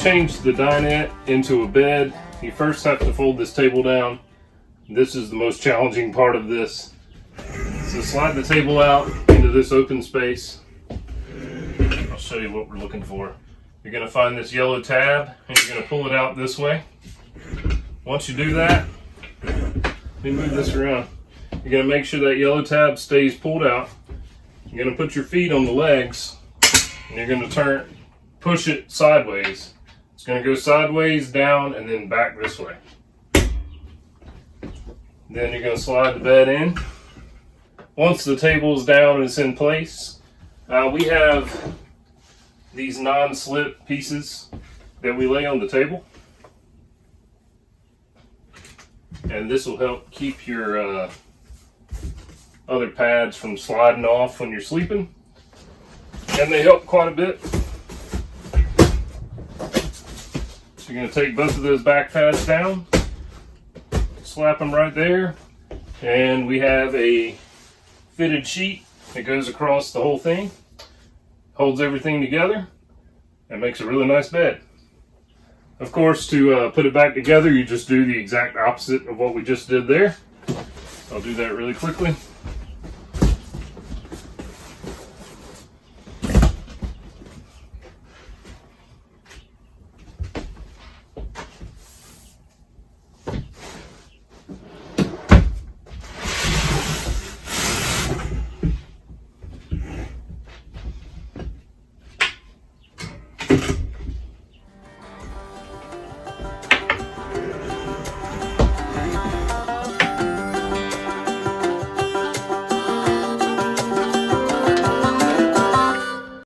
change the dinette into a bed, you first have to fold this table down. This is the most challenging part of this. So slide the table out into this open space. I'll show you what we're looking for. You're going to find this yellow tab and you're going to pull it out this way. Once you do that, let me move this around. You're going to make sure that yellow tab stays pulled out. You're going to put your feet on the legs and you're going to push it sideways. It's going to go sideways, down, and then back this way. Then you're going to slide the bed in. Once the table is down and it's in place, we have these non-slip pieces that we lay on the table. And this will help keep your other pads from sliding off when you're sleeping. And they help quite a bit. So you're going to take both of those back pads down, slap them right there, and we have a fitted sheet that goes across the whole thing, holds everything together, and makes a really nice bed. Of course, to put it back together, you just do the exact opposite of what we just did there. I'll do that really quickly.